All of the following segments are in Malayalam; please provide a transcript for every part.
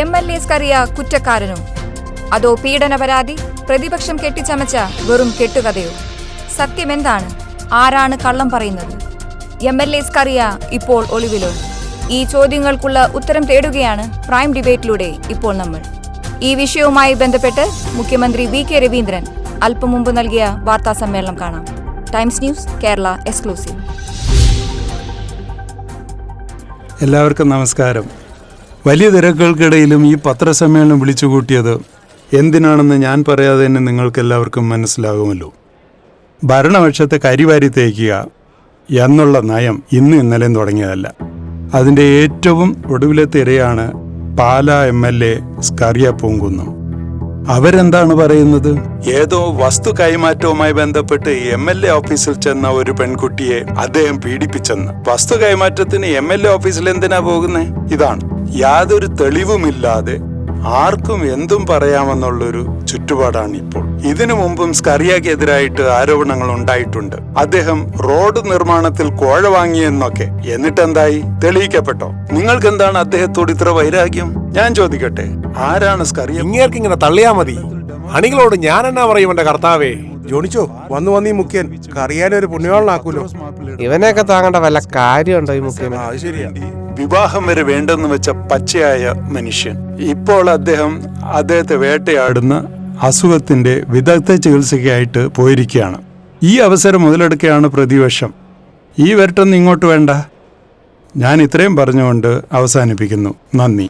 MLA സ്കറിയ കുറ്റക്കാരനോ? അതോ പീഡന പരാതി പ്രതിപക്ഷം കെട്ടിച്ചമച്ച വെറും കെട്ടുകഥയോ? സത്യമെന്താണ്? ആരാണ് കള്ളം പറയുന്നത്? MLA സ്കറിയ ഇപ്പോൾ ഒളിവിലോ? ഈ ചോദ്യങ്ങൾക്കുള്ള ഉത്തരം തേടുകയാണ് പ്രൈം ഡിബേറ്റിലൂടെ ഇപ്പോൾ നമ്മൾ. ഈ വിഷയവുമായി ബന്ധപ്പെട്ട് മുഖ്യമന്ത്രി VK രവീന്ദ്രൻ അല്പം മുമ്പ് നൽകിയ വാർത്താ സമ്മേളനം കാണാം. Times News Kerala exclusive. എല്ലാവർക്കും നമസ്കാരം. വലിയ തിരക്കുകൾക്കിടയിലും ഈ പത്രസമ്മേളനം വിളിച്ചുകൂട്ടിയത് എന്തിനാണെന്ന് ഞാൻ പറയാതെ തന്നെ നിങ്ങൾക്കെല്ലാവർക്കും മനസ്സിലാകുമല്ലോ. ഭരണപക്ഷത്തെ കരിവാരി തേക്കുക എന്നുള്ള നയം ഇന്നലെയും തുടങ്ങിയതല്ല. അതിൻ്റെ ഏറ്റവും ഒടുവിലത്തെ ഇരയാണ് പാലാ MLA സ്കറിയ പൂങ്കുന്നം. അവരെന്താണ് പറയുന്നത്? ഏതോ വസ്തു കൈമാറ്റവുമായി ബന്ധപ്പെട്ട് MLA ഓഫീസിൽ ചെന്ന ഒരു പെൺകുട്ടിയെ അദ്ദേഹം പീഡിപ്പിച്ചെന്ന്. വസ്തു കൈമാറ്റത്തിന് MLA ഓഫീസിൽ എന്തിനാ പോകുന്നേ? ഇതാണ്. യാതൊരു തെളിവുമില്ലാതെ ആർക്കും എന്തും പറയാമെന്നുള്ളൊരു ചുറ്റുപാടാണ് ഇപ്പോൾ. ഇതിനു മുമ്പും സ്കറിയക്കെതിരായിട്ട് ആരോപണങ്ങൾ ഉണ്ടായിട്ടുണ്ട്. അദ്ദേഹം റോഡ് നിർമ്മാണത്തിൽ കോഴ വാങ്ങിയെന്നൊക്കെ. എന്നിട്ടെന്തായി? തെളിയിക്കപ്പെട്ടോ? നിങ്ങൾക്ക് എന്താണ് അദ്ദേഹത്തോട് ഇത്ര വൈരാഗ്യം? ഞാൻ ചോദിക്കട്ടെ, ആരാണ് സ്കറിയ? ഇങ്ങനെ തള്ളിയാ മതി. അണികളോട് ഞാൻ എന്നാ പറയും എന്റെ കർത്താവേ? ജോണിച്ചോ വന്നു ഈ മുഖ്യൻ കറിയാനൊരു പുണ്യവാളനാക്കൂലോ. ഇവനെയൊക്കെ താങ്ങേണ്ട വല്ല കാര്യമുണ്ടോ ഈ മുഖ്യന്? അത് ശരിയാ. വിവാഹം വരെ വേണ്ടെന്ന് വെച്ച പച്ചയായ മനുഷ്യൻ ഇപ്പോൾ അദ്ദേഹത്തെ വേട്ടയാടുന്ന അസുഖത്തിന്റെ വിദഗ്ധ ചികിത്സയ്ക്കായിട്ട് പോയിരിക്കുകയാണ്. ഈ അവസരം മുതലെടുക്കുകയാണ് പ്രതിപക്ഷം. ഈ വരട്ടൊന്നും ഇങ്ങോട്ട് വേണ്ട. ഞാൻ ഇത്രയും പറഞ്ഞുകൊണ്ട് അവസാനിപ്പിക്കുന്നു. നന്ദി.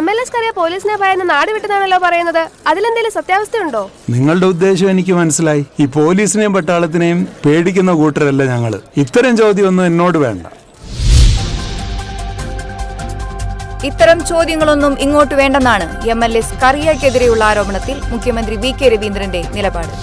MLA സ്കറിയ പോലീസിനെ ഭയന്ന് നാട് വിട്ടതാണല്ലോ പറയുന്നത്. അതിലെന്തെങ്കിലും സത്യാവസ്ഥയുണ്ടോ? നിങ്ങളുടെ ഉദ്ദേശം എനിക്ക് മനസ്സിലായി. ഈ പോലീസിനെയും പട്ടാളത്തിനെയും പേടിക്കുന്ന കൂട്ടരല്ല ഞങ്ങള്. ഇത്തരം ചോദ്യമൊന്നും എന്നോട് വേണ്ട. ഇത്തരം ചോദ്യങ്ങളൊന്നും ഇങ്ങോട്ട് വേണ്ടെന്നാണ് MLA സ്കറിയക്കെതിരെയുള്ള ആരോപണത്തിൽ മുഖ്യമന്ത്രി VK രവീന്ദ്രന്റെ നിലപാട്.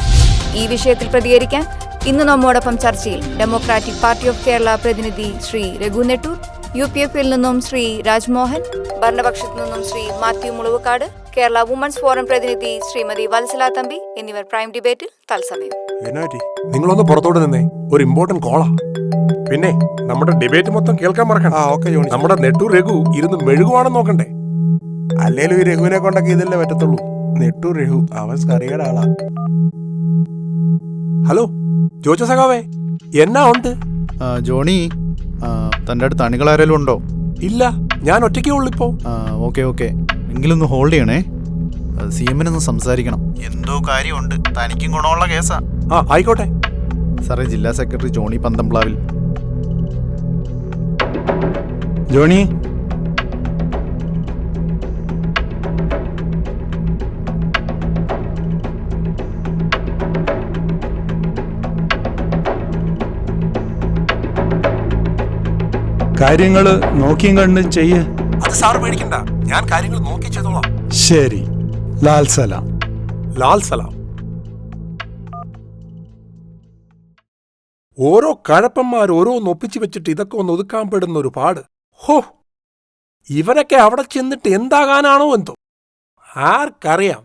ഈ വിഷയത്തിൽ പ്രതികരിക്കാൻ ഇന്ന് നമ്മോടൊപ്പം ചർച്ചയിൽ ഡെമോക്രാറ്റിക് പാർട്ടി ഓഫ് കേരള പ്രതിനിധി ശ്രീ രഘു നെട്ടൂർ, UPF-ൽ നിന്നും ശ്രീ രാജ്മോഹൻ, ഭരണപക്ഷത്തു നിന്നും ശ്രീ മാത്യു മുളവുകാട്, കേരള വുമൻസ് ഫോറം പ്രതിനിധി ശ്രീമതി വത്സല തമ്പി എന്നിവർ പ്രൈം ഡിബേറ്റിൽ തത്സമയം. നിങ്ങളൊന്ന് പുറത്തോട്ട് നിന്നേ, ഒരു ഇമ്പോർട്ടന്റ് കോളാ. പിന്നെ നമ്മുടെ ഡിബേറ്റ് മൊത്തം കേൾക്കാൻ മറക്കണം. നമ്മുടെ നെട്ടൂർ രഘു ഇരുന്ന് മെഴുകുവാണെന്ന് നോക്കണ്ടേ. അല്ലേലും ഈ രഘുവിനെ കൊണ്ടൊക്കെ ഇതല്ലേ പറ്റത്തുള്ളൂ. നെട്ടൂർ രഘു അവൻ സ്കറിയയുടെ ആളാ. ഹലോ ജോജോ സഖാവേ, എന്നാ ഉണ്ട്? ജോണി, തൻ്റെ അടുത്ത് അണികളാരേലും ഉണ്ടോ? ഇല്ല, ഞാൻ ഒറ്റയ്ക്കേ ഉള്ളിപ്പോ. ഓക്കെ എങ്കിലൊന്ന് ഹോൾഡ് ചെയ്യണേ. CM-നൊന്ന് സംസാരിക്കണം. എന്തോ കാര്യമുണ്ട്. തനിക്കും ഗുണമുള്ള കേസാ. ആയിക്കോട്ടെ സാറേ. ജില്ലാ സെക്രട്ടറി ജോണി പന്തംപ്ലാവിൽ. ജോണി, കാര്യങ്ങള് നോക്കിയും കണ്ടും ചെയ്യ്. അത് സാറ് പേടിക്കണ്ട, ഞാൻ കാര്യങ്ങൾ നോക്കി ചെയ്തോളാം. ശരി. ലാൽ സലാം. ലാൽ സലാം. ഓരോ കഴപ്പന്മാർ ഓരോന്ന് ഒപ്പിച്ചു വെച്ചിട്ട് ഇതൊക്കെ ഒന്ന് ഒതുക്കാൻ പെടുന്ന ഒരു പാട്. ഹോ, ഇവരൊക്കെ അവിടെ ചെന്നിട്ട് എന്താകാനാണോ എന്തോ, ആർക്കറിയാം.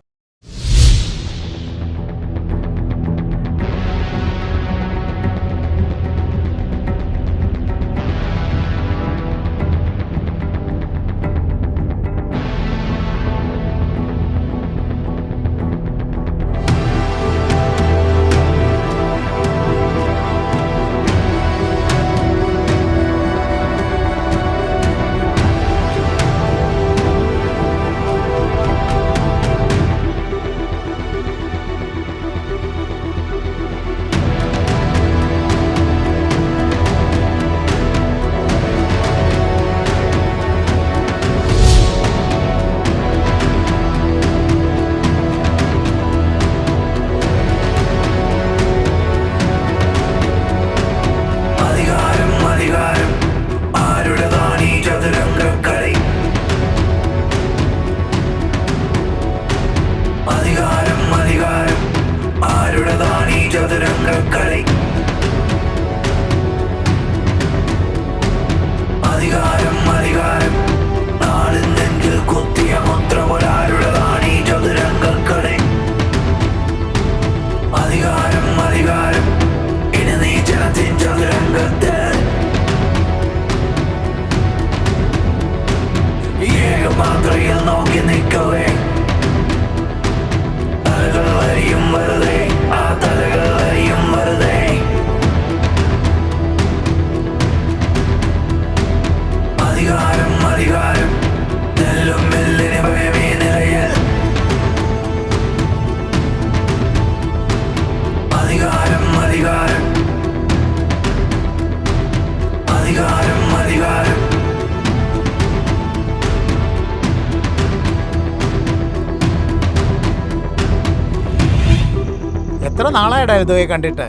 എത്ര നാളായിടാ ഇതുവരെ കണ്ടിട്ട്?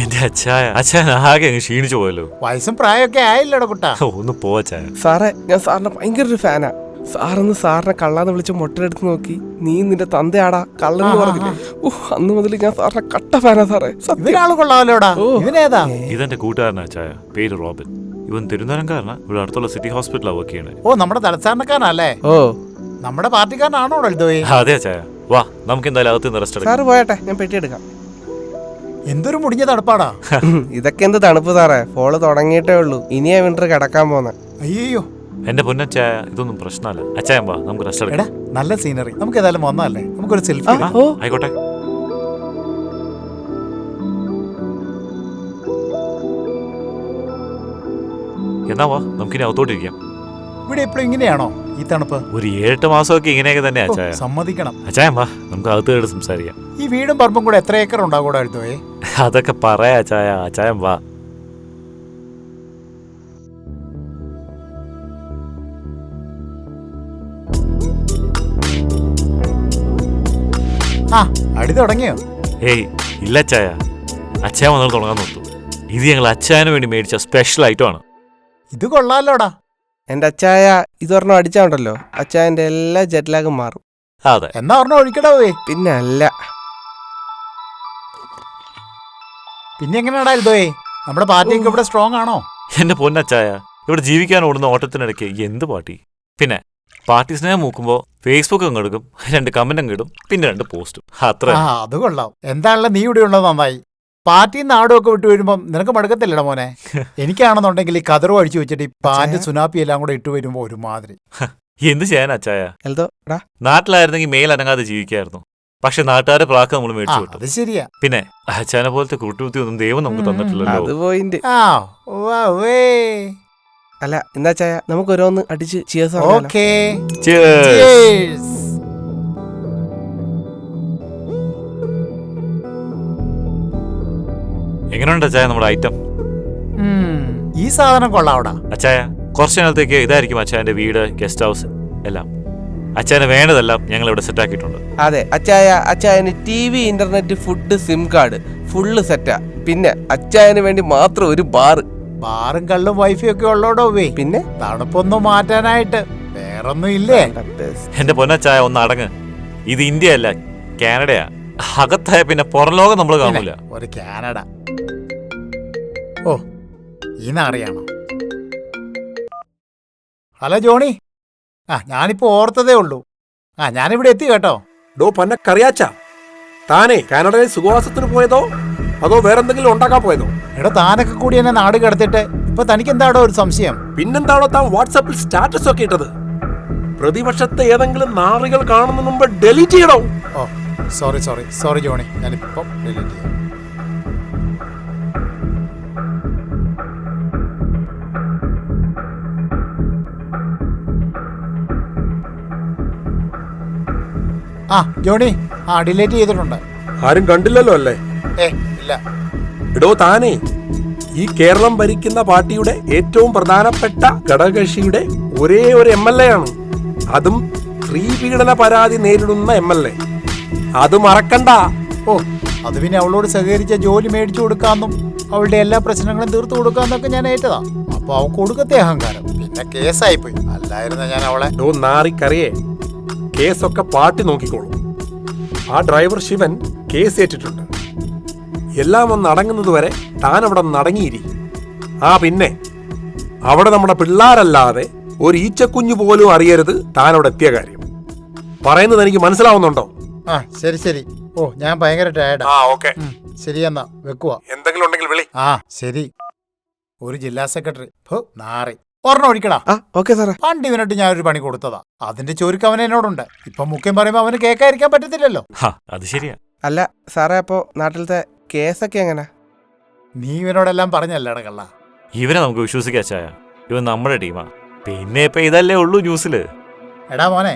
എന്റെ അച്ഛൻ ആകെ അങ്ങ് ക്ഷീണിച്ചു പോയല്ലോ. വയസ്സും പ്രായമൊക്കെ ആയില്ലട കുട്ടാ. ഒന്ന് പോവാച്ചായ. സാറേ, ഞാൻ സാറിന് ഭയങ്കര ഒരു ഫാനാ. സാറൊന്ന് സാറിനെ കള്ളാന്ന് വിളിച്ച് മുട്ടയെടുത്ത് നോക്കി. നീ നിന്റെ തന്തയാടാ കള്ളെന്ന് പറഞ്ഞില്ലേ? അന്ന് മുതൽ ഞാൻ സാറിനെ കട്ട ഫാനാ സാറേ. ഇവനാള് കൊള്ളാമല്ലോടാ. ഇവനേതാ? ഇതെന്റെ കൂട്ടുകാരനാ അച്ചായ, പേര് റോബിൻ. ഇവൻ തിരുവനന്തപുരംകാരനാ. ഇവിടെ അടുത്തുള്ള സിറ്റി ഹോസ്പിറ്റലാണ് വർക്ക് ചെയ്യണേ. ഓ, നമ്മുടെ തലസ്ഥാനക്കാരനല്ലേ? ഓ, നമ്മുടെ പാർട്ടിക്കാരനാണോ എഴുതുവേ? അതെ അച്ചായ. വാ, നമുക്ക് എന്തായാലും അകത്ത് നിന്ന് റെസ്റ്റ് എടുക്കാം. സാറ് പോയട്ടെ, ഞാൻ പെട്ടി എടുക്കാം. എന്തൊരു മുടിഞ്ഞ തണുപ്പാടാ. ഇതൊക്കെ എന്ത് തണുപ്പ് സാറേ, ഫോള് തുടങ്ങിയിട്ടേ ഉള്ളൂ. ഇനിയാ വിന്റർ കിടക്കാൻ പോന്നെ. അയ്യോ, എന്റെ പൊന്നച്ചായ, ഇതൊന്നും പ്രശ്നമല്ല. അച്ചായം വാ, നമുക്ക് റെസ്റ്റ് എടാ എടുക്കാം. നല്ല സീനറി. നമുക്ക് ഏതായാലും വന്നതല്ലേ, നമുക്കൊരു സെൽഫി. ആയിക്കോട്ടെ. എന്നാ വാ, നമുക്കിനി അകത്തോട്ടിരിക്കാം. ഇവിടെ എപ്പോഴും ഇങ്ങനെയാണോ ഈ തണുപ്പ്? ഒരു 7-8 മാസമൊക്കെ ഇങ്ങനെയൊക്കെ തന്നെ അച്ചായ. സമ്മതിക്കണം. അച്ചായം വാ, നമുക്ക് അകത്ത് കയറി സംസാരിക്കാം. ഈ വീടും പറമ്പും കൂടെ എത്ര ഏക്കർ ഉണ്ടാകൂടാ എഴുതുവേ? അതൊക്കെ പറയാ അച്ചായ. അച്ചായം വാ. ആ, അടി തുടങ്ങിയോ? ഏയ് ഇല്ല അച്ചായ, അച്ചായ വന്നാൽ തുടങ്ങാൻ നോക്കൂ. ഇത് ഞങ്ങൾ അച്ചായന് വേണ്ടി മേടിച്ച സ്പെഷ്യൽ ഐറ്റം ആണ്. ഇത് കൊള്ളാലോടാ. എന്റെ അച്ചായ ഇതൊരെണ്ണം അടിച്ചാണ്ടല്ലോ, അച്ചായന്റെ എല്ലാ ജെറ്റ്ലാഗും മാറും. അതെ, എന്നാ പറഞ്ഞ ഒഴിക്കടാ പോയി. പിന്നെ അല്ല, പിന്നെ എങ്ങനെയാടാ എഴുതുവേ? നമ്മുടെ പാർട്ടിയൊക്കെ ഇവിടെ സ്ട്രോങ് ആണോ? എന്റെ പൊന്നച്ചായ, ഇവിടെ ജീവിക്കാൻ ഓടുന്ന ഓട്ടത്തിനിടയ്ക്ക് എന്ത് പാർട്ടി? പിന്നെ പാർട്ടി സ്നേഹം മൂക്കുമ്പോ ഫേസ്ബുക്ക് അങ്ങ് എടുക്കും, 2 കമന്റ് അങ്ങ് ഇടും, പിന്നെ 2 പോസ്റ്റും. അത്ര ആ, അത് കൊള്ളാം. എന്താണല്ലോ നീ ഇവിടെ ഉള്ളത് നന്നായി. പാർട്ടിയും നാടും ഒക്കെ വിട്ടു വരുമ്പോ നിനക്ക് മടുക്കത്തില്ലടാ മോനെ. എനിക്കാണെന്നുണ്ടെങ്കിൽ ഈ കതറും അടിച്ചു വെച്ചിട്ട് ഈ പാന്റ് സുനാപ്പി എല്ലാം കൂടെ ഇട്ടു വരുമ്പോ ഒരുമാതിരി. എന്ത് ചെയ്യാൻ അച്ചായ? എൽദോ ടാ, നാട്ടിലായിരുന്നെങ്കിൽ മേലനങ്ങാതെ ജീവിക്കായിരുന്നു. പക്ഷെ നാട്ടുകാരെ പ്രാക്ക് നമ്മൾ ആ, മേടിച്ചു വിട്ടു. അത് ശരിയാ. പിന്നെ അച്ചായനെ പോലത്തെ കുട്ടുകുത്തി ഒന്നും ദൈവം നമുക്ക് തന്നിട്ടില്ലല്ലോ. അത് പോയിന്റ്. ആ, ഉവ്വേ. അല്ല, എന്നാ ചായ നമുക്ക് ഓരോന്ന് അടിച്ച് ചിയേഴ്സ് ഓക്കേ. Cheers. Cheers. എങ്ങനെയുണ്ട് അച്ചായ നമ്മുടെ ഐറ്റം? ഈ സാധനം കൊള്ളാവടാ. അച്ചായ, കുറച്ചു നേരത്തേക്ക് ഇതായിരിക്കും അച്ചായന്റെ വീട്, ഗസ്റ്റ് ഹൗസ് എല്ലാം. അച്ചായന് വേണ്ടതെല്ലാം ഞങ്ങൾ ഇവിടെ സെറ്റ് ആക്കിയിട്ടുണ്ട്. അതെ, അച്ചായന് TV, internet, food, SIM card full സെറ്റാ. പിന്നെ അച്ചായന് വേണ്ടി മാത്രം ഒരു ബാറ്. ബാറും കള്ളും വൈഫും ഒക്കെ ഉള്ളോടോ വേ. പിന്നെ തണുപ്പൊന്നും മാറ്റാനായിട്ട് വേറൊന്നും ഇല്ലേ? എന്റെ പൊന്നച്ചായ ഒന്ന് അടങ്ങ്. ഇത് ഇന്ത്യ അല്ല, കാനഡയാ. അകത്തായ പിന്നെ പുറം ലോകം നമ്മൾ കാണൂല. ഒരു കാനഡ. ഓ, ഇന്നറിയാണോ? Hello Johnny. ആ, ഞാനിപ്പോ ഓർത്തതേ ഉള്ളൂ. ആ, ഞാനിവിടെ എത്തി കേട്ടോ. ഡോ പന്നക്കറിയാച്ച, താനേ കാനഡയിൽ സുഖവാസത്തിന് പോയതോ അതോ വേറെന്തെങ്കിലും ഉണ്ടാക്കാൻ പോയതോ? എടോ, താനൊക്കെ കൂടി എന്നെ നാട് കിടത്തിട്ട് ഇപ്പൊ തനിക്ക് എന്താടോ ഒരു സംശയം? പിന്നെന്താണോ താൻ വാട്സാപ്പിൽ സ്റ്റാറ്റസ് ഒക്കെ ഇട്ടത്? പ്രതിപക്ഷത്തെ ഏതെങ്കിലും നാറികൾ കാണുന്ന മുമ്പ് ഡെലീറ്റ് ചെയ്യണോ? ഓ, സോറി ജോണി, ഞാനിപ്പോ ഡിലീറ്റ് ചെയ്യാം. ആ ജോണി, ആ ഡിലീറ്റ് ചെയ്തിട്ടുണ്ട്. ആരും കണ്ടില്ലല്ലോ അല്ലേ? ഇല്ല. എടോ താനേ, ഈ കേരളം ഭരിക്കുന്ന പാർട്ടിയുടെ ഏറ്റവും പ്രധാനപ്പെട്ട ഘടകകക്ഷിയുടെ ഒരേ ഒരു MLA ആണ്. അതും സ്ത്രീ പീഡന പരാതി നേരിടുന്ന MLA. അത് മറക്കണ്ട. ഓ, അത് പിന്നെ അവളോട് സഹകരിച്ച ജോലി മേടിച്ചു കൊടുക്കാമെന്നും അവളുടെ എല്ലാ പ്രശ്നങ്ങളും തീർത്തു കൊടുക്കാന്നൊക്കെ ഞാൻ ഏറ്റതാ. അപ്പൊ അവൾക്ക് കൊടുക്കത്തെ അഹങ്കാരം. പിന്നെ കേസായിപ്പോയി. അല്ലായിരുന്ന ഞാൻ അവളെ. ഡോ നാറിക്കറിയേ, കേസൊക്കെ പാർട്ടി നോക്കിക്കോളൂ. ആ ഡ്രൈവർ ശിവൻ കേസ് ഏറ്റിട്ടുണ്ട്. എല്ലാം ഒന്ന് അടങ്ങുന്നത് വരെ താൻ അവിടെ നടങ്ങിയിരി. ആ പിന്നെ അവിടെ നമ്മുടെ പിള്ളാരല്ലാതെ ഒരു ഈച്ചക്കുഞ്ഞു പോലും അറിയരുത് താൻ അവിടെ എത്തിയ കാര്യം. പറയുന്നത് എനിക്ക് മനസ്സിലാവുന്നുണ്ടോ? ആ, ശരി. ഓ, ഞാൻ ഭയങ്കര ടയർഡാ. ആ, ഓക്കെ. ശരി, എന്നാ വെക്കുവാ. എന്തെങ്കിലും ഉണ്ടെങ്കിൽ വിളി. ആ, ശരി. ഒരു ജില്ലാ സെക്രട്ടറി നാറി ഒരെണ്ണം ഒഴിക്കടാ. ഓക്കെ സാറേ. പണ്ട് ഇവനോട്ട് ഞാനൊരു പണി കൊടുത്തതാ. അതിന്റെ ചോരുക്ക് അവൻ എന്നോടുണ്ട്. ഇപ്പൊ മുഖ്യം പറയുമ്പോ അവന് കേൾക്കാതിരിക്കാൻ പറ്റത്തില്ലല്ലോ. അത് ശരിയാ. അല്ല സാറേ, അപ്പോ നാട്ടിലത്തെ കേസൊക്കെ എങ്ങനെ? നീ ഇവനോടെല്ലാം പറഞ്ഞല്ലേടാ കള്ള. ഇവനെ നമുക്ക് വിശ്വസിക്കാം അച്ചായ. ഇവൻ നമ്മുടെ ടീമാ. പിന്നെ ഇപ്പൊ ഇതല്ലേ ഉള്ളൂ ന്യൂസില്. എടാ മോനെ,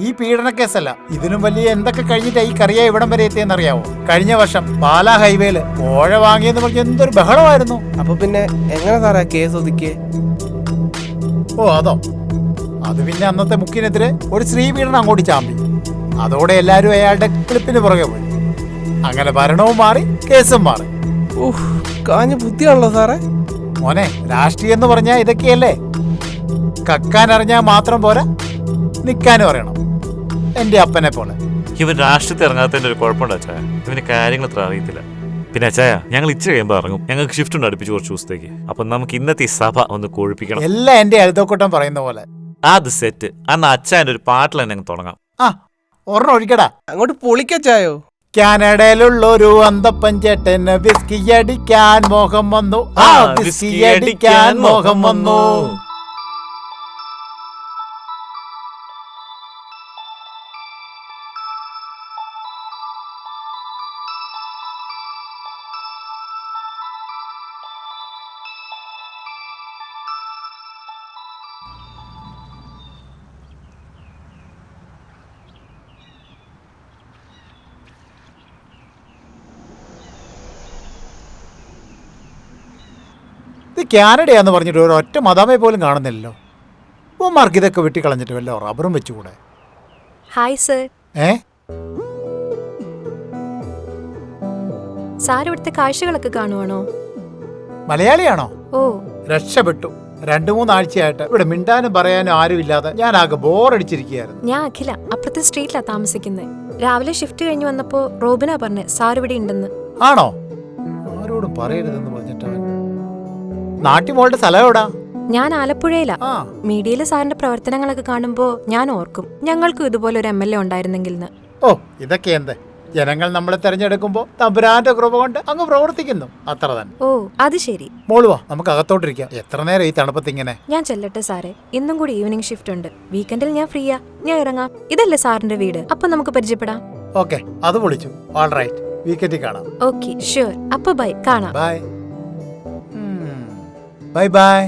ഈ പീഡന കേസല്ല, ഇതിനും വലിയ എന്തൊക്കെ കഴിഞ്ഞിട്ടാ ഈ കറിയ ഇവിടം വരെ എത്തിയെന്നറിയാവോ? കഴിഞ്ഞ വർഷം പാലാ ഹൈവേയില് കോഴ വാങ്ങിയെന്ന് പറഞ്ഞ് എന്തൊരു ബഹളമായിരുന്നു. അപ്പൊ പിന്നെ എങ്ങനെ സാറേ കേസ് ഒതുക്കിയേ? ഓ, അതോ, അത് പിന്നെ അന്നത്തെ മുഖ്യനെതിരെ ഒരു സ്ത്രീ പീഡനം അങ്ങോട്ട് ചാമ്പി. അതോടെ എല്ലാരും അയാളുടെ ക്ലിപ്പിന് പുറകെ പോയി. അങ്ങനെ ഭരണവും മാറി, കേസും മാറി. ഊഹ്, കാഞ്ഞ ബുദ്ധിയാണല്ലോ സാറേ. മോനെ, രാഷ്ട്രീയം എന്ന് പറഞ്ഞാൽ ഇതൊക്കെയല്ലേ. കക്കാൻ അറിഞ്ഞാൽ മാത്രം പോരാ, നിൽക്കാനും അറിയണം. എൻ്റെ അപ്പനെ പോലെ. ഇവൻ രാഷ്ട്രീയത്തിൽ ഇറങ്ങാത്തതിന്റെ ഒരു കുഴപ്പമുണ്ട് അച്ചായ. ഇവന് കാര്യങ്ങൾ അത്ര അറിയത്തില്ല. പിന്നെ അച്ചായ, ഞങ്ങൾ ഇച്ചിരി കഴിയുമ്പോൾ ഇറങ്ങും. ഞങ്ങൾക്ക് ഷിഫ്റ്റ് ഉണ്ട് അടുപ്പിച്ച് കുറച്ച് ദിവസത്തേക്ക്. അപ്പൊ നമുക്ക് ഇന്നത്തെ ഈ സഭ ഒന്ന് കൊഴുപ്പിക്കണം. എല്ലാം എൻ്റെ എഴുതക്കൂട്ടം പറയുന്ന പോലെ. അത് സെറ്റ്. അന്ന് അച്ചായന്റെ ഒരു പാട്ടിൽ തന്നെ അങ്ങ് തുടങ്ങാം. ആ, ഒരെണ്ണം ഒഴിക്കടാ. അങ്ങോട്ട് പൊളിക്കച്ചായോ? കാനഡയിലുള്ളൊരു അന്തപ്പൻ ചേട്ടന് വിസ്കി അടിക്കാൻ മോഹം വന്നു. ആ, വിസ്കി അടിക്കാൻ മോഹം വന്നു. ഇത് കാനഡയാന്ന് പറഞ്ഞിട്ട് ഒരു ഒറ്റ മദാമയെ പോലും കാണുന്നില്ലല്ലോ. ഉമ്മാർക്ക് ഇതൊക്കെ വെട്ടിക്കളഞ്ഞിട്ട് വല്ലോ റബ്ബറും വെച്ചുകൂടെ? Hi sir. ഏ, സാർ ഇവിടുത്തെ കാഴ്ചകളൊക്കെ കാണുവാണോ? മലയാളിയാണോ? ഓ, രക്ഷപ്പെട്ടു. 2-3 ആഴ്ചയായിട്ട് ഇവിടെ മിണ്ടാനും പറയാനും ആരുമില്ലാതെ ഞാൻ ആകെ ബോറടിച്ചിരിക്കുകയായിരുന്നു. ഞാൻ അഖില, അപ്പുറത്തെ സ്ട്രീറ്റിലാ താമസിക്കുന്നത്. രാവിലെ ഷിഫ്റ്റ് കഴിഞ്ഞ് വന്നപ്പോ റോബിനാ പറഞ്ഞേ സാർ ഇവിടെ ഉണ്ടെന്ന്. ആണോ? ആരോടും പറയരുതെന്ന് പറഞ്ഞിട്ടാണ്. നാട്ടി മോളുടെ സ്ഥലം എവിടാ? ഞാൻ ആലപ്പുഴയിലാ. ആ, മീഡിയയിലെ സാറിന്റെ പ്രവർത്തനങ്ങളൊക്കെ കാണുമ്പോ ഞാൻ ഓർക്കും ഞങ്ങൾക്കും ഇതുപോലെ ഒരു MLA ഉണ്ടായിരുന്നെങ്കിൽ. ഓ, ഇതൊക്കെ എന്ത്. ജനങ്ങൾ നമ്മളെ തെരഞ്ഞെടുക്കുമ്പോ തമ്പുരാന്റെ കൃപ കൊണ്ട് അങ്ങ് പ്രവർത്തിക്കുന്നു, അത്ര തന്നെ. ഓ, അത് ശരി. മോളുവാ, നമുക്ക് അകത്തോട്ടിരിക്കാം. എത്ര നേരം ഈ തണുപ്പത്തിങ്ങനെ? ഞാൻ ചെല്ലട്ടെ സാറേ, ഇന്നും കൂടി ഈവനിങ് ഷിഫ്റ്റ് ഉണ്ട്. വീക്കെൻഡിൽ ഞാൻ ഫ്രീയാ, ഞാൻ ഇറങ്ങാം. ഇതല്ലേ സാറിന്റെ വീട്, അപ്പൊ നമുക്ക് പരിചയപ്പെടാം. ഓക്കെ, അത് വിളിച്ചു. ഓൾ റൈറ്റ്, വീക്കെൻഡിൽ കാണാം. Okay, sure. അപ്പൊ ബൈ, കാണാം. Bye bye bye.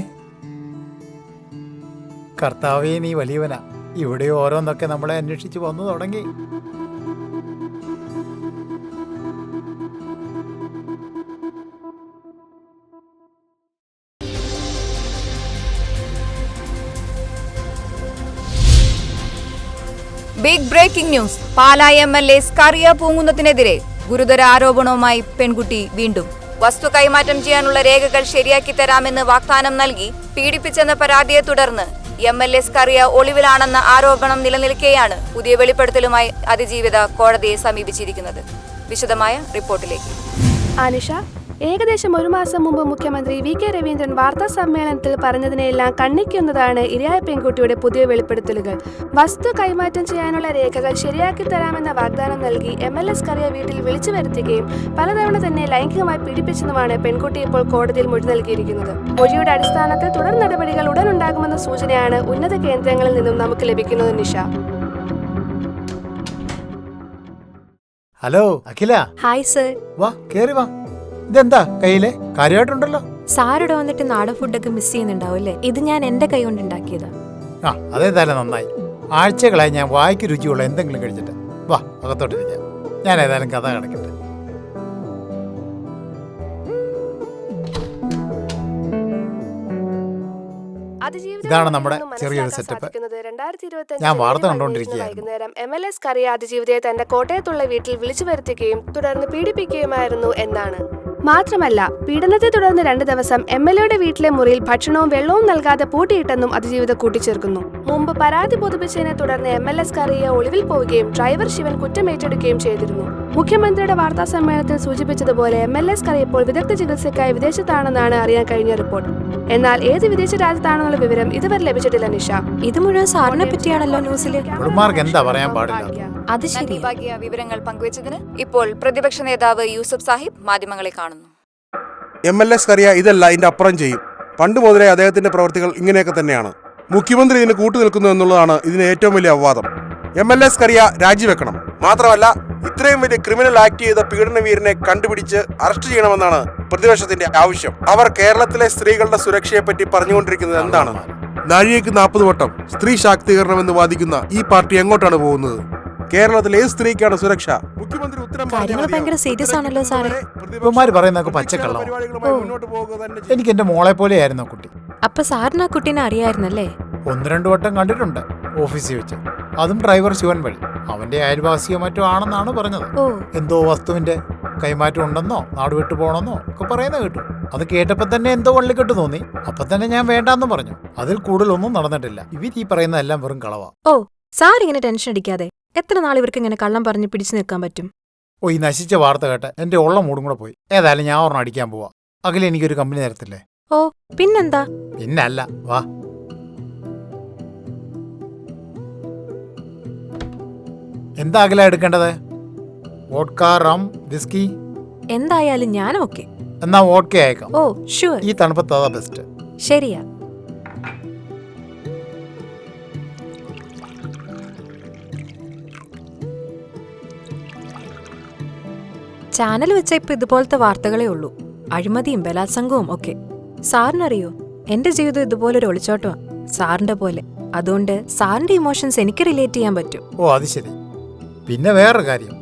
കർത്താവേ, നീ വലിയവനാ. ഇവിടെ ഓരോന്നൊക്കെ നമ്മളെ അന്വേഷിച്ച് വന്നു തുടങ്ങി. Big breaking news. Pala MLA Scaria പൂങ്കുന്നത്തിനെതിരെ ഗുരുതര ആരോപണവുമായി പെൺകുട്ടി വീണ്ടും. വസ്തു കൈമാറ്റം ചെയ്യാനുള്ള രേഖകൾ ശരിയാക്കി തരാമെന്ന് വാഗ്ദാനം നൽകി പീഡിപ്പിച്ചെന്ന പരാതിയെ തുടർന്ന് MLA സ്കറിയ ഒളിവിലാണെന്ന ആരോപണം നിലനിൽക്കെയാണ് പുതിയ വെളിപ്പെടുത്തലുമായി അതിജീവിത കോടതിയെ സമീപിച്ചിരിക്കുന്നത്. വിശദമായ റിപ്പോർട്ടിലേക്ക്. ആനിഷ, ഏകദേശം 1 മാസം മുമ്പ് മുഖ്യമന്ത്രി VK രവീന്ദ്രൻ വാർത്താ സമ്മേളനത്തിൽ പറഞ്ഞതിനെല്ലാം കണ്ണിക്കുന്നതാണ് ഇരയായ പെൺകുട്ടിയുടെ പുതിയ വെളിപ്പെടുത്തലുകൾ. വസ്തു കൈമാറ്റം ചെയ്യാനുള്ള രേഖകൾ ശരിയാക്കി തരാമെന്ന വാഗ്ദാനം നൽകി MLA സ്കറിയ വീട്ടിൽ വിളിച്ചു വരുത്തുകയും പലതവണ തന്നെ ലൈംഗികമായി പീഡിപ്പിച്ചെന്നുമാണ് പെൺകുട്ടി ഇപ്പോൾ കോടതിയിൽ മൊഴി നൽകിയിരിക്കുന്നത്. മൊഴിയുടെ അടിസ്ഥാനത്തിൽ തുടർ നടപടികൾ ഉടനുണ്ടാകുമെന്ന സൂചനയാണ് ഉന്നത കേന്ദ്രങ്ങളിൽ നിന്നും നമുക്ക് ലഭിക്കുന്നത്. Nisha. Hello Akhila. Hi sir. വാ, കേറി വാ. ഇതെന്താ കയ്യിലെ? കാര്യമായിട്ടുണ്ടല്ലോ. സാറിവിടെ വന്നിട്ട് നാടൻ ഫുഡൊക്കെ മിസ് ചെയ്യുന്നുണ്ടാവും അല്ലേ? ഇത് ഞാൻ എന്റെ കൈ കൊണ്ട് ഉണ്ടാക്കിയതാ. ആ, അതേതായാലും നന്നായി. ആഴ്ചകളായി ഞാൻ വായിക്ക് രുചിയുള്ള എന്തെങ്കിലും കഴിച്ചിട്ട്. വാ, അകത്തോട്ടിരിക്കാം. ഞാൻ ഏതായാലും കഥ കിടക്കട്ടെ. ഇതാണ് നമ്മുടെ ചെറിയൊരു സെറ്റപ്പ്. ഞാൻ വാർത്ത കണ്ടോണ്ടിരിക്കുകയായിരുന്നു. വൈകുന്നേരം MLA സ്കറിയ അതിജീവിതയെ തന്റെ കോട്ടയത്തുള്ള വീട്ടിൽ വിളിച്ചു വരുത്തുകയും തുടർന്ന് പീഡിപ്പിക്കുകയുമായിരുന്നു എന്നാണ്. മാത്രമല്ല, പീഡനത്തെ തുടർന്ന് 2 ദിവസം MLAയുടെ വീട്ടിലെ മുറിയിൽ ഭക്ഷണവും വെള്ളവും നൽകാതെ പൂട്ടിയിട്ടെന്നും അതിജീവിത കൂട്ടിച്ചേർക്കുന്നു. മുമ്പ് പരാതി ബോധിപ്പിച്ചതിനെ തുടർന്ന് MLA സ്കറിയ ഒളിവിൽ പോവുകയും ഡ്രൈവർ ശിവൻ കുറ്റമേറ്റെടുക്കുകയും ചെയ്തിരുന്നു. മുഖ്യമന്ത്രിയുടെ വാർത്താ സമ്മേളനത്തിൽ സൂചിപ്പിച്ചതുപോലെ MLA സ്കറിയ ഇപ്പോൾ വിദഗ്ധ ചികിത്സയ്ക്കായി വിദേശത്താണെന്നാണ് അറിയാൻ കഴിഞ്ഞ റിപ്പോർട്ട്. എന്നാൽ ഏത് വിദേശ രാജ്യത്താണെന്നുള്ള വിവരം ഇതുവരെ ലഭിച്ചിട്ടില്ല. നിഷ, ഇത് മുഴുവൻ സാറിനെ പറ്റിയാണല്ലോ ന്യൂസിൽ. എന്താ പറയാൻ പാടില്ല. അത് ശരി. വിവരങ്ങൾ പങ്കുവച്ചതിന് ഇപ്പോൾ പ്രതിപക്ഷ നേതാവ് യൂസഫ് സാഹിബ് മാധ്യമങ്ങളെ കാണുന്നു. MLA സ്കറിയ ഇതല്ല, ഇതിന്റെ അപ്പുറം ചെയ്യും. പണ്ട് മുതലേ അദ്ദേഹത്തിന്റെ പ്രവൃത്തികൾ ഇങ്ങനെയൊക്കെ തന്നെയാണ്. മുഖ്യമന്ത്രി ഇതിന് കൂട്ടുനിൽക്കുന്നു എന്നുള്ളതാണ് ഇതിന് ഏറ്റവും വലിയ അപവാദം. MLA സ്കറിയ രാജിവെക്കണം. മാത്രമല്ല, ഇത്രയും വലിയ ക്രിമിനൽ ആക്ട് ചെയ്ത പീഡനവീരനെ കണ്ടുപിടിച്ച് അറസ്റ്റ് ചെയ്യണമെന്നാണ് പ്രതിപക്ഷത്തിന്റെ ആവശ്യം. അവർ കേരളത്തിലെ സ്ത്രീകളുടെ സുരക്ഷയെ പറ്റി പറഞ്ഞുകൊണ്ടിരിക്കുന്നത് എന്താണ്? നാഴികയ്ക്ക് 40 വട്ടം സ്ത്രീ ശാക്തീകരണം എന്ന് വാദിക്കുന്ന ഈ പാർട്ടി എങ്ങോട്ടാണ് പോകുന്നത്? കേരളത്തിലെ ഏത് സ്ത്രീക്കാണ് സുരക്ഷ? മുഖ്യമന്ത്രി ഉത്തരം കാര്യങ്ങൾ ഭയങ്കര സീരിയസ് ആണല്ലോ സാറേ. ഇവന്മാര് പറയുന്നതൊക്കെ പച്ചക്കള്ളം. എനിക്ക് എന്റെ മോളെ പോലെയായിരുന്നു ആ കുട്ടി. അപ്പൊ സാറിന് ആ കുട്ടീനെ അറിയായിരുന്നല്ലേ? 1-2 വട്ടം കണ്ടിട്ടുണ്ട് ഓഫീസിൽ വെച്ച്. അതും ഡ്രൈവർ ശിവൻ വഴി. അവന്റെ അയൽവാസിയോ മറ്റോ ആണെന്നാണ് പറഞ്ഞത്. ഓ എന്തോ വസ്തുവിന്റെ കൈമാറ്റം ഉണ്ടെന്നോ നാട് വിട്ടു പോകണമെന്നോ ഒക്കെ പറയുന്നത് കേട്ടു. അത് കേട്ടപ്പോൾ തന്നെ എന്തോ വള്ളിക്കെട്ട് തോന്നി. അപ്പൊ തന്നെ ഞാൻ വേണ്ടാന്ന് പറഞ്ഞു. അതിൽ കൂടുതലൊന്നും നടന്നിട്ടില്ല. ഇവർ ഈ പറയുന്നതെല്ലാം വെറും കളവാ. ഓ സാർ ഇങ്ങനെ ടെൻഷൻ അടിക്കാതെ. എത്ര നാൾ ഇവർക്ക് ഇങ്ങനെ കള്ളം പറഞ്ഞ് പിടിച്ചു നിൽക്കാൻ പറ്റും? ഓ, ഈ നശിച്ച വാർത്ത കേട്ട് എന്റെ ഉള്ള മൂടും കൂടെ പോയി. ഏതായാലും ഞാൻ ഒരെണ്ണം അടിക്കാൻ പോവാ. അഖില എനിക്കൊരു കമ്പനി തരത്തില്ലേ? ഓ പിന്നെന്താ? പിന്നല്ല, വാ. എന്താ അഖില എടുക്കേണ്ടത്? Vodka, rum, whisky? എന്തായാലും ഞാൻ ഓക്കെ. എന്നാ വോഡ്ക അയക്കാം. Oh sure. ഈ തണുപ്പത്ത് അതാ ബെസ്റ്റ്. ശരിയാ. ചാനൽ വെച്ച ഇപ്പൊ ഇതുപോലത്തെ വാർത്തകളേ ഉള്ളൂ. അഴിമതിയും ബലാത്സംഗവും ഒക്കെ. സാറിനറിയോ, എന്റെ ജീവിതം ഇതുപോലൊരു ഒളിച്ചോട്ടമാ, സാറിന്റെ പോലെ. അതുകൊണ്ട് സാറിന്റെ ഇമോഷൻസ് എനിക്ക് റിലേറ്റ് ചെയ്യാൻ പറ്റും. ഓ അത് ശരി. പിന്നെ വേറൊരു കാര്യം,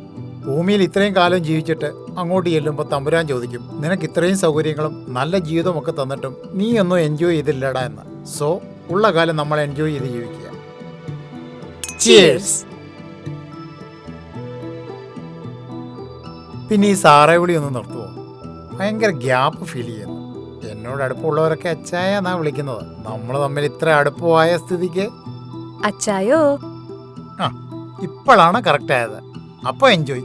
ഭൂമിയിൽ ഇത്രയും കാലം ജീവിച്ചിട്ട് അങ്ങോട്ട് ചെല്ലുമ്പോൾ തമ്പുരാൻ ചോദിക്കും, നിനക്ക് ഇത്രയും സൗകര്യങ്ങളും നല്ല ജീവിതവും ഒക്കെ തന്നിട്ടും നീ ഒന്നും എൻജോയ് ചെയ്തില്ലടാ എന്ന്. സോ ഉള്ള കാലം നമ്മൾ എൻജോയ് ചെയ്ത് ജീവിക്കുക. Cheers. പിന്നെ ഈ സാറേ വിളി ഒന്ന് നിർത്തുമോ? ഭയങ്കര ഗ്യാപ്പ് ഫീൽ ചെയ്യുന്നു. എന്നോട് അടുപ്പമുള്ളവരൊക്കെ അച്ചായ എന്നാ വിളിക്കുന്നത്. നമ്മൾ തമ്മിൽ ഇത്ര അടുപ്പമായ സ്ഥിതിക്ക് അച്ചായോ? ആ ഇപ്പോഴാണ് കറക്റ്റ് ആയത്. അപ്പോൾ എൻജോയ്.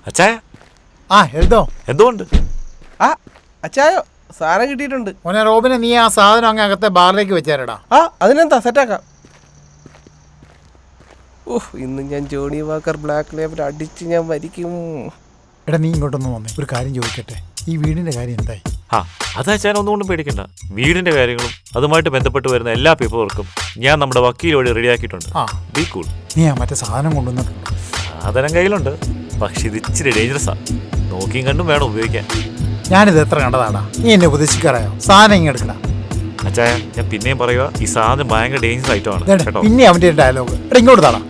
അച്ചായ ആ എഴുതോ? എന്തുകൊണ്ട്? ആ അച്ചായോ, സാറെ കിട്ടിയിട്ടുണ്ട്. മോനെ റോബിനെ, നീ ആ സാധനം അങ്ങ് അകത്തെ ബാറിലേക്ക് വെച്ചേരടാ. ആ അതിനെന്താ, സെറ്റാക്കാം. ഓഹ്, ഇന്ന് ഞാൻ ജോണി വാക്കർ ബ്ലാക്ക് ലേബൽ അടിച്ച് ഞാൻ മരിക്കും. എടാ നീ ഇങ്ങോട്ടൊന്ന് വന്നേ, ഒരു കാര്യം ചോദിക്കട്ടെ. ഈ വീടിന്റെ കാര്യം എന്തായി? ആ അത് അച്ചായൻ ഒന്നുകൊണ്ടും പേടിക്കണ്ട. വീടിന്റെ കാര്യങ്ങളും അതുമായിട്ട് ബന്ധപ്പെട്ട് വരുന്ന എല്ലാ പേപ്പർ വർക്കും ഞാൻ നമ്മുടെ വക്കീൽ വഴി റെഡിയാക്കിയിട്ടുണ്ട്. ആ ബി കൂൾ. നീ ആ മറ്റേ സാധനം കൊണ്ടുവന്നിട്ടുണ്ട്? സാധനം കയ്യിലുണ്ട്, പക്ഷെ ഇത് ഇച്ചിരി ഡേഞ്ചറസാ. നോക്കിയും കണ്ടും വേണം ഉപയോഗിക്കാൻ. ഞാനിത് എത്ര കണ്ടതാടാ. നീ എന്നെ ഉപദേശിക്കാറായോ? സാധനം ഇങ്ങനെ എടുക്കടാ. അച്ചായ ഞാൻ പിന്നെയും പറയുക, ഈ സാധനം ഭയങ്കര ഡേഞ്ചറസ് ഐറ്റമാണ് കേട്ടോ. പിന്നെ അവന്റെ ഡയലോഗ് എടാ ഇങ്ങോട്ട് താടാ.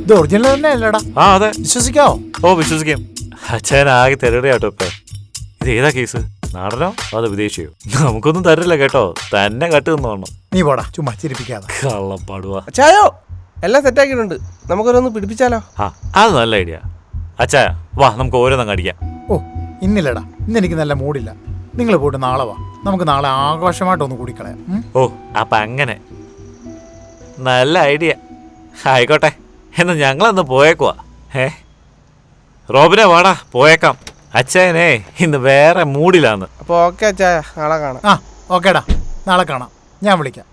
ഇത് ഒറിജിനൽ തന്നെ അല്ലടാ? ആ അതെ. വിശ്വസിക്കാവോ? ഓ വിശ്വസിക്കാം. അച്ചായൻ ആകെ തെരയുടെയാട്ടോ ഇപ്പൊ. ഇത് ഏതാ കേസ്? നാടനോ അത് വിദേശിയോ? നമുക്കൊന്നും തരില്ല കേട്ടോ, തന്നെ കട്ട് നിന്നോണം. നീ പോടാ, ചുമ്മാ ചിരിപ്പിക്കാതെ. കള്ളപ്പാടുവാ. അച്ചായോ, എല്ലാം സെറ്റാക്കിയിട്ടുണ്ട്. നമുക്കൊരൊന്ന് പിടിപ്പിച്ചാലോ? ആ അത് നല്ല ഐഡിയ. അച്ചായ വാ, നമുക്ക് ഓരോന്നും അടിക്കാം. ഓ ഇന്നില്ലടാ, ഇന്നെനിക്ക് നല്ല മൂടില്ല. നിങ്ങൾ പോയിട്ട് നാളെ വാ, നമുക്ക് നാളെ ആഘോഷമായിട്ടൊന്ന് കൂടിക്കളയാം. ഓ അപ്പൊ അങ്ങനെ നല്ല ഐഡിയ. ആയിക്കോട്ടെ, എന്നാ ഞങ്ങളന്ന് പോയേക്കുവാ. റോബിനെ വാടാ, പോയേക്കാം. അച്ചായനെ ഇന്ന് വേറെ മൂഡിലാന്ന്. അപ്പോൾ ഓക്കെ അച്ചായ, നാളെ കാണാം. ആ ഓക്കേടാ, നാളെ കാണാം. ഞാൻ വിളിക്കാം.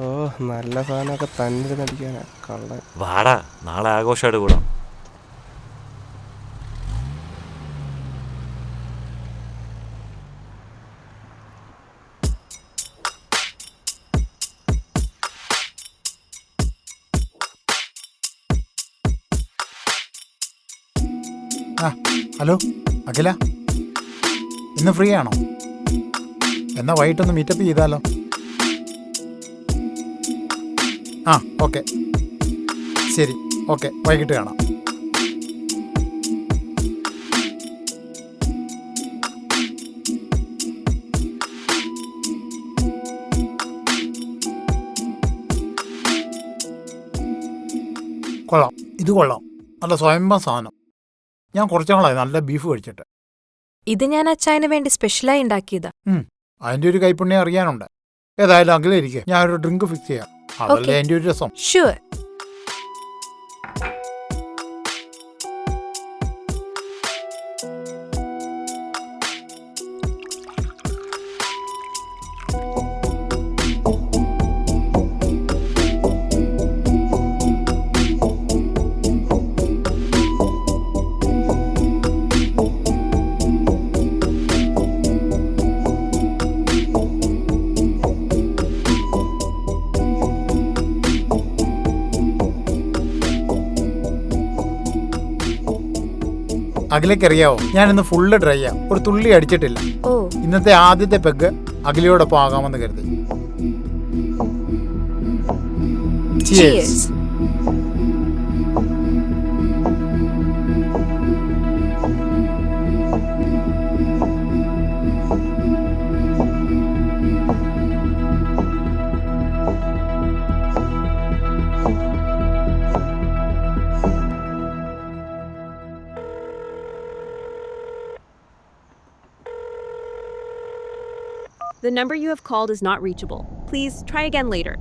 ഓ നല്ല സാധനമൊക്കെ തന്നെ നടിക്കാനാ കള്ളൻ. വാടാ, നാളെ ആഘോഷമായിട്ട് കൂടാം. ആ ഹലോ അഖില, ഇന്ന് ഫ്രീ ആണോ? എന്നാ വൈകിട്ടൊന്ന് മീറ്റപ്പ് ചെയ്താലോ? ആ ഓക്കെ ശരി, ഓക്കെ വൈകിട്ട് കാണാം. കൊള്ളാം, ഇത് കൊള്ളാം. നല്ല സ്വയംഭം സാധനം. ഞാൻ കുറച്ച് നാളായി നല്ല ബീഫ് കഴിച്ചിട്ട്. ഇത് ഞാൻ അച്ചായന് വേണ്ടി സ്പെഷ്യലായി ഉണ്ടാക്കിയതാ. അതിൻ്റെ ഒരു കൈപ്പുണ്യം അറിയാനുണ്ട്. ഏതായാലും അകലെ ഇരിക്കുക, ഞാനൊരു ഡ്രിങ്ക് ഫിക്സ് ചെയ്യാം. അതല്ലേ Okay. എൻ്റെ ഒരു രസം. ഷുവർ. അഖിലേക്കറിയാവോ, ഞാൻ ഇന്ന് ഫുള്ള് ഡ്രൈയാ, ഒരു തുള്ളി അടിച്ചിട്ടില്ല. ഓ ഇന്നത്തെ ആദ്യത്തെ പെഗ് അഖിലയോടൊപ്പം ആകാമെന്ന് കരുതി. cheers. The number you have called is not reachable. Please try again later.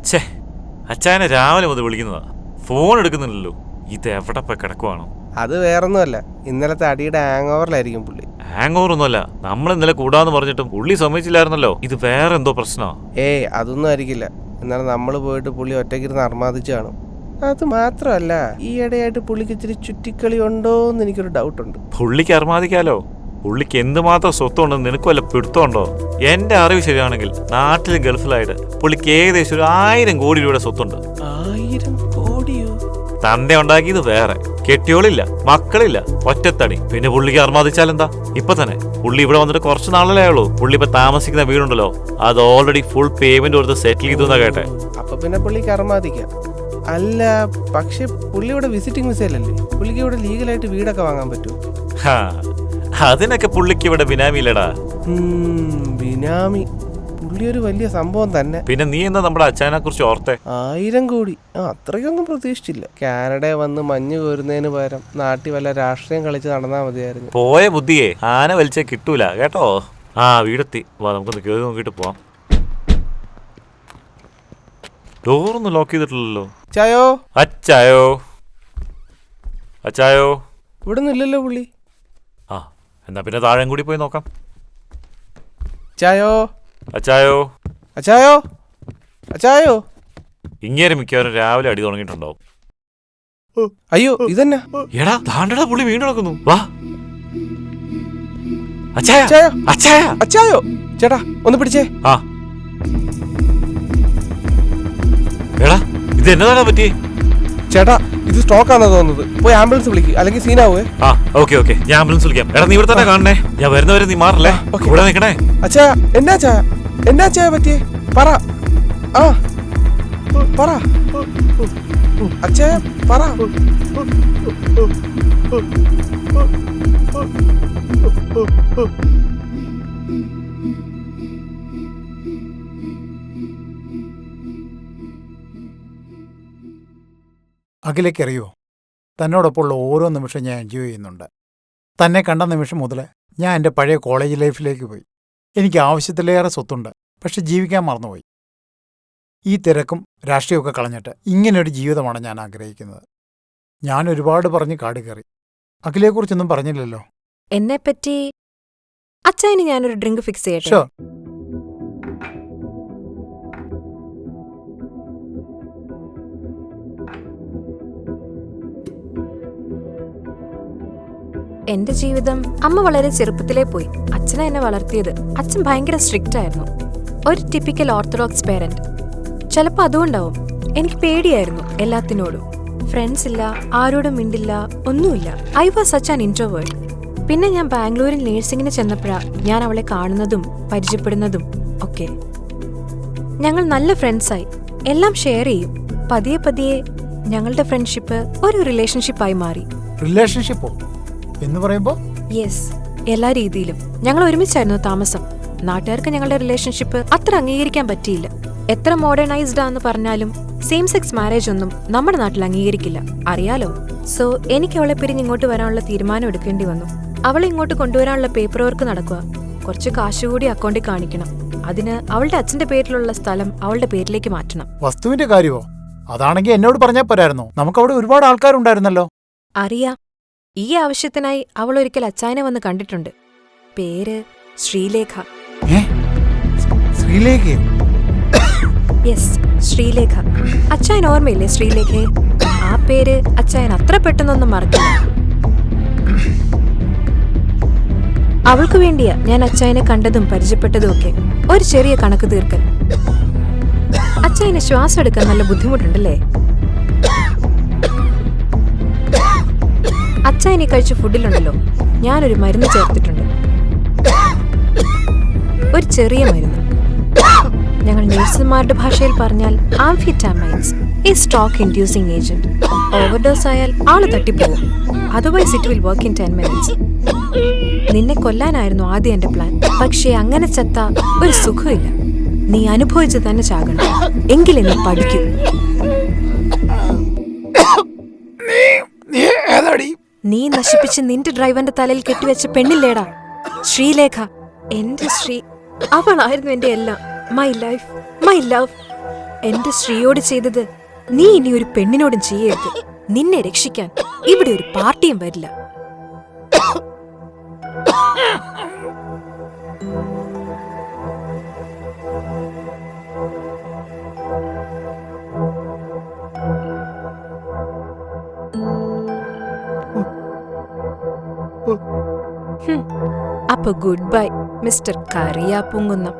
ഛേ, അച്ചായനെ രാവിലെ മുതൽ വിളിക്കുന്നതാ, ഫോൺ എടുക്കുന്നില്ലല്ലോ. ഇത് എവിടെ പോയി കിടക്കുവാണോ? അത് വേറൊന്നുമല്ല, ഇന്നലത്തെ അടിയുടെ ഹാങ് ഓവറിലായിരിക്കും പുള്ളി. ഹാങ് ഓവർ ഒന്നുമല്ല, നമ്മൾ ഇന്നലെ കൂടാന്ന് പറഞ്ഞിട്ടും പുള്ളി സമ്മതിച്ചില്ലായിരുന്നല്ലോ. ഇത് വേറെ എന്തോ പ്രശ്നമാ. ഏയ് അതൊന്നും ആയിരിക്കില്ല. ഇന്നലെ നമ്മൾ പോയിട്ട് പുള്ളി ഒറ്റയ്ക്കിരുന്ന് അർമാദിച്ചു കാണും. അത് മാത്രമല്ല, ഈ ഇടയായിട്ട് പുള്ളിക്ക് ഇച്ചിരി ചുറ്റിക്കളി ഉണ്ടോ എന്ന് എനിക്കൊരു ഡൗട്ടുണ്ട്. പുള്ളിക്ക് അർമാദിക്കാലോ. പുള്ളിക്ക് എന്തുമാത്രം സ്വത്തുണ്ടെന്ന് നിനക്ക് വല്ല പിടുത്തമുണ്ടോ? എന്റെ അറിവ് ശരിയാണെങ്കിൽ നാട്ടിലും ഗൾഫിലായിട്ട് പുള്ളിക്ക് ഏകദേശം ഒരു 1000 കോടി രൂപയുടെ സ്വത്തുണ്ട്. 1000 കോടിയോ? തന്റെ ഉണ്ടാക്കിയത് വേറെ, കെട്ടിയോളില്ല, മക്കളില്ല, ഒറ്റത്തടി. പിന്നെ പുള്ളിക്ക് അർമാദിച്ചാലെന്താ? ഇപ്പൊ തന്നെ പുള്ളി ഇവിടെ വന്നിട്ട് കുറച്ച് നാളല്ലേ ആയുള്ളൂ. പുള്ളി ഇപ്പൊ താമസിക്കുന്ന വീടുണ്ടല്ലോ, അത് ഓൾറെഡി ഫുൾ പേയ്മെന്റ് കൊടുത്ത് സെറ്റിൽ ചെയ്തു എന്നാ കേട്ടെ. അപ്പൊ പിന്നെ പുള്ളിക്ക് അർമാദിക്കാം. അല്ല, പക്ഷെ പുള്ളി ഇവിടെ വിസിറ്റിംഗ് വിസയിലല്ലേ, പുള്ളിക്ക് ഇവിടെ ലീഗലായിട്ട് വീടൊക്കെ വാങ്ങാൻ പറ്റൂ? അതിനൊക്കെ പുള്ളിക്ക് ഇവിടെ ബിനാമിയില്ലടാ. ബിനാമി പുള്ളി ഒരു വലിയ സംഭവം തന്നെ. പിന്നെ നീ എന്താ നമ്മുടെ അച്ചായനെ കുറിച്ച് ഓർത്തെ? 1000 കോടി അത്രയൊന്നും പ്രതീക്ഷിച്ചില്ല. കാനഡയിൽ വന്ന് മഞ്ഞ് കോരുന്നതിന് പകരം നാട്ടിൽ വല്ല രാഷ്ട്രീയം കളിച്ച് നടന്നാ മതിയായിരുന്നു. പോയ ബുദ്ധിയെ ആന വലിച്ച കിട്ടൂല കേട്ടോ. വീടെത്തി, വാ നമുക്കൊന്ന് കേറി നോക്കിട്ട് പോവാം. ഡോറൊന്നും ലോക്ക് ചെയ്തിട്ടില്ലല്ലോ. ചായോ അച്ചായോ, അച്ചായോ. ഇവിടെ ഒന്നും ഇല്ലല്ലോ പുള്ളി. എന്നാ പിന്നെ താഴെ കൂടി പോയി നോക്കാം. ചായോ അച്ചായോ, അച്ചായോ, അച്ചായോ. ഇങ്ങനെ മിക്കവാറും രാവിലെ അടി തുടങ്ങിയിട്ടുണ്ടാവും. അയ്യോ ഇതന്നെ. എടാ താണ്ടടാ, പുള്ളി വീണ്ടും നടക്കുന്നു. വാ അച്ചായ, അച്ചായോ, അച്ചായ, അച്ചായോ. ചേട്ടാ ഒന്ന് പിടിച്ചേ. എടാ ഇത് എന്നതാ പറ്റി? ചേട്ടാ ഇത് സ്റ്റോക്കാണെന്ന് തോന്നുന്നത്. പോയി ആംബുലൻസ് വിളിക്കുക, അല്ലെങ്കിൽ സീനാവേ. ഓക്കെ ഞാൻ ആംബുലൻസ് വിളിക്കാം. എടാ നീ ഇവിടെ തന്നെ കാണണേ, ഞാൻ വരുന്നവരെ നീ മാറില്ലേ, ഇവിടെ നിൽക്കണേ. അച്ഛാ എന്നാ ചായ പറ്റിയേ? പറ. പറ അച്ഛാ, പറ. അഖിലേക്കറിയോ, തന്നോടൊപ്പമുള്ള ഓരോ നിമിഷം ഞാൻ എൻജോയ് ചെയ്യുന്നുണ്ട്. തന്നെ കണ്ട നിമിഷം മുതൽ ഞാൻ എൻ്റെ പഴയ കോളേജ് ലൈഫിലേക്ക് പോയി. എനിക്ക് ആവശ്യത്തിലേറെ സ്വത്തുണ്ട്, പക്ഷെ ജീവിക്കാൻ മറന്നുപോയി. ഈ തിരക്കും രാഷ്ട്രീയമൊക്കെ കളഞ്ഞിട്ട് ഇങ്ങനൊരു ജീവിതമാണ് ഞാൻ ആഗ്രഹിക്കുന്നത്. ഞാൻ ഒരുപാട് പറഞ്ഞ് കാട് കയറി. അഖിലെക്കുറിച്ചൊന്നും പറഞ്ഞില്ലല്ലോ. എന്നെപ്പറ്റി അച്ഛന് ഞാനൊരു ഡ്രിങ്ക് ഫിക്സ് ചെയ്യട്ടെ? ഷുവർ. എന്റെ ജീവിതം അമ്മ വളരെ ചെറുപ്പത്തിലേ പോയി. അച്ഛനാ എന്നെ വളർത്തിയത്. അച്ഛൻ ഭയങ്കര സ്ട്രിക്റ്റ് ആയിരുന്നു, ഒരു ടിപ്പിക്കൽ ഓർത്തഡോക്സ് പേരന്റ്. ചിലപ്പോൾ അതുകൊണ്ടാവും എനിക്ക് പേടിയായിരുന്നു എല്ലാത്തിനോടും. ഫ്രണ്ട്സ് ഇല്ല, ആരോടും മിണ്ടില്ല, ഒന്നുമില്ല. I was such an introvert. പിന്നെ ഞാൻ ബാംഗ്ലൂരിൽ നേഴ്സിങ്ങിന് ചെന്നപ്പോഴാ ഞാൻ അവളെ കാണുന്നതും പരിചയപ്പെടുന്നതും ഒക്കെ. ഞങ്ങൾ നല്ല ഫ്രണ്ട്സായി, എല്ലാം ഷെയർ ചെയ്യും. പതിയെ പതിയെ ഞങ്ങളുടെ ഫ്രണ്ട്ഷിപ്പ് ഒരു റിലേഷൻഷിപ്പായി മാറി. റിലേഷൻഷിപ്പോ എന്ന് പറയുമ്പോ? യെസ്, എല്ലാ രീതിയിലും ഞങ്ങൾ ഒരുമിച്ചായിരുന്നു താമസം. നാട്ടുകാർക്ക് ഞങ്ങളുടെ റിലേഷൻഷിപ്പ് അത്ര അംഗീകരിക്കാൻ പറ്റിയില്ല. എത്ര മോഡേണൈസ്ഡ് ആണെന്ന് പറഞ്ഞാലും സെയിം സെക്സ് മാരേജ് ഒന്നും നമ്മുടെ നാട്ടിൽ അംഗീകരിക്കില്ല, അറിയാലോ. സോ എനിക്ക് അവളെ പിരിഞ്ഞ് ഇങ്ങോട്ട് വരാനുള്ള തീരുമാനം എടുക്കേണ്ടി വന്നു. അവളെ ഇങ്ങോട്ട് കൊണ്ടുവരാനുള്ള പേപ്പർ വർക്ക് നടക്കുക. കുറച്ച് കാശ് കൂടി അക്കൗണ്ടിൽ കാണിക്കണം. അതിന് അവളുടെ അച്ഛന്റെ പേരിലുള്ള സ്ഥലം അവളുടെ പേരിലേക്ക് മാറ്റണം. വസ്തുവിന്റെ കാര്യമോ? അതാണെങ്കിൽ എന്നോട് പറഞ്ഞാൽ പോരായിരുന്നോ? നമുക്കവിടെ ഒരുപാട് ആൾക്കാരുണ്ടായിരുന്നല്ലോ. അറിയാം. ഈ ആവശ്യത്തിനായി അവൾ ഒരിക്കൽ അച്ചായനെ വന്ന് കണ്ടിട്ടുണ്ട്. പേര് ശ്രീലേഖ. ശ്രീലേഖയോ? യെസ്, ശ്രീലേഖ. അച്ചായൻ ഓർമ്മയില്ലേ ശ്രീലേഖയെ? ആ പേര് അച്ചായൻ അത്ര പെട്ടെന്നൊന്നും മറക്കില്ല. അവൾക്ക് വേണ്ടിയാ ഞാൻ അച്ചായനെ കണ്ടതും പരിചയപ്പെട്ടതും ഒക്കെ. ഒരു ചെറിയ കണക്ക് തീർക്കൽ. അച്ചായന് ശ്വാസം എടുക്കാൻ നല്ല ബുദ്ധിമുട്ടുണ്ടല്ലേ? അച്ഛ ഇനി കഴിച്ച ഫുഡിലുണ്ടല്ലോ ഞാനൊരു മരുന്ന് ചേർത്തിട്ടുണ്ട്. ഒരു ചെറിയ മരുന്ന്. ഞങ്ങൾ നേഴ്സുമാരുടെ ഭാഷയിൽ പറഞ്ഞാൽ ആംഫിറ്റാമൈൻസ്, ഈ സ്ട്രോക്ക് ഇൻഡ്യൂസിംഗ് ഏജന്റ്. ഓവർഡോസ് ആയാൽ ആള് തട്ടിപ്പോവും. Otherwise it will work in 10 minutes. നിന്നെ കൊല്ലാനായിരുന്നു ആദ്യം എന്റെ പ്ലാൻ. പക്ഷേ അങ്ങനെ ചത്ത ഒരു സുഖമില്ല. നീ അനുഭവിച്ചു തന്നെ ചാകണം. എങ്കിലേ നീ പഠിക്കൂ. നീ നശിപ്പിച്ച് നിന്റെ ഡ്രൈവറിന്റെ തലയിൽ കെട്ടിവെച്ച പെണ്ണില്ലേടാ, ശ്രീലേഖ. എന്റെ ശ്രീ, അവളായിരുന്നു എന്റെ എല്ലാം. My life, my love. എന്റെ ശ്രീയോട് ചെയ്തത് നീ ഇനി ഒരു പെണ്ണിനോടും ചെയ്യരുത്. നിന്നെ രക്ഷിക്കാൻ ഇവിടെ ഒരു പാർട്ടിയും വരില്ല. അപ്പൊ good bye mister Kariyappunkunnam,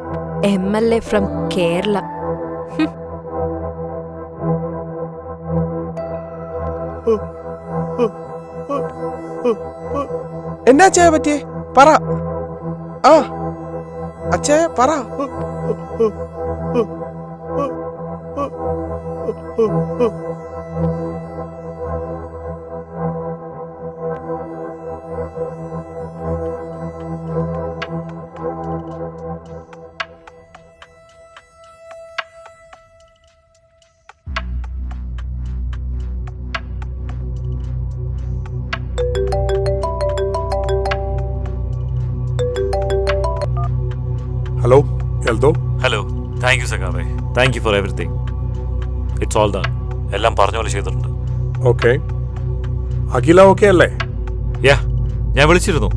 MLA from Kerala. എന്നാ അച്ഛായ പറ്റിയേ? പറ. ആ അച്ഛായ പറ. Hello Eldho. Hello, thank you സഖാവേ. Thank you for everything. It's all done. എല്ലാം പറഞ്ഞ പോലെ ചെയ്തിട്ടുണ്ട്. ഓക്കെ, അഖില ഓക്കെ അല്ലേ? യാ, ഞാൻ വിളിച്ചിരുന്നു.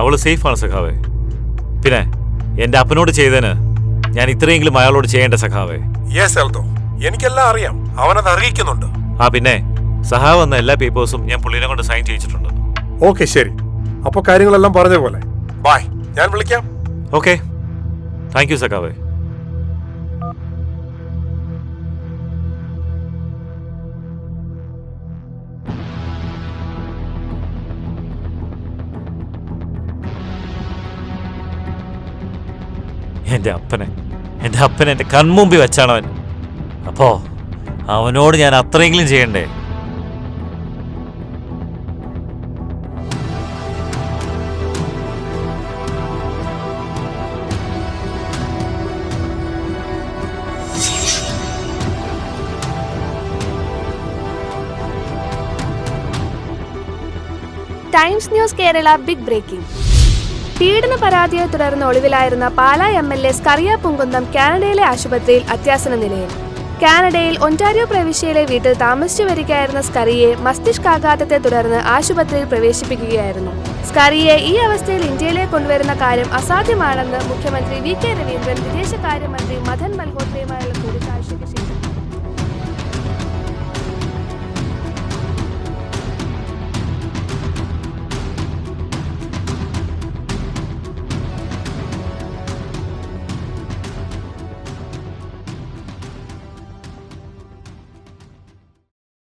അവള് സേഫാണ് സഖാവേ. പിന്നെ എൻ്റെ അപ്പനോട് ചെയ്തതിന് ഞാൻ ഇത്രയെങ്കിലും അയാളോട് ചെയ്യേണ്ട സഖാവേ. യെസ് എൽദോ, എനിക്കെല്ലാം അറിയാം. അവനത് അറിയിക്കുന്നുണ്ട്. ആ പിന്നെ സഹാവ് വന്ന എല്ലാ പേപ്പേഴ്സും ഞാൻ പുള്ളിനെ കൊണ്ട് സൈൻ ചെയ്യിച്ചിട്ടുണ്ട്. ഓക്കെ, ശരി. അപ്പോൾ കാര്യങ്ങളെല്ലാം പറഞ്ഞ പോലെ. ബൈ, ഞാൻ വിളിക്കാം. ഓക്കെ, താങ്ക് യു സഖാവേ. എൻ്റെ അപ്പനെ എൻ്റെ കൺമുമ്പിൽ വെച്ചാണ് അവൻ. അപ്പോ അവനോട് ഞാൻ അത്രയെങ്കിലും ചെയ്യണ്ടേ? Times News Kerala big breaking. പീഡന പരാതിയെ തുടർന്ന് ഒളിവിലായിരുന്ന പാലാ MLA സ്കറിയ പുങ്കുന്നം കാനഡയിലെ ആശുപത്രിയിൽ അത്യാസന്ന നിലയിൽ. കാനഡയിൽ ഒന്റാരിയോ പ്രവിശ്യയിലെ വീട്ടിൽ താമസിച്ചു വരികയായിരുന്ന സ്കറിയെ മസ്തിഷ്കാഘാതത്തെ തുടർന്ന് ആശുപത്രിയിൽ പ്രവേശിപ്പിക്കുകയായിരുന്നു. സ്കറിയെ ഈ അവസ്ഥയിൽ ഇന്ത്യയിലേക്ക് കൊണ്ടുവരുന്ന കാര്യം അസാധ്യമാണെന്ന് മുഖ്യമന്ത്രി VK രവീന്ദ്രൻ വിദേശകാര്യമന്ത്രി മദൻ മൽഹോത്രയുമായുള്ള കൂടിക്കാഴ്ച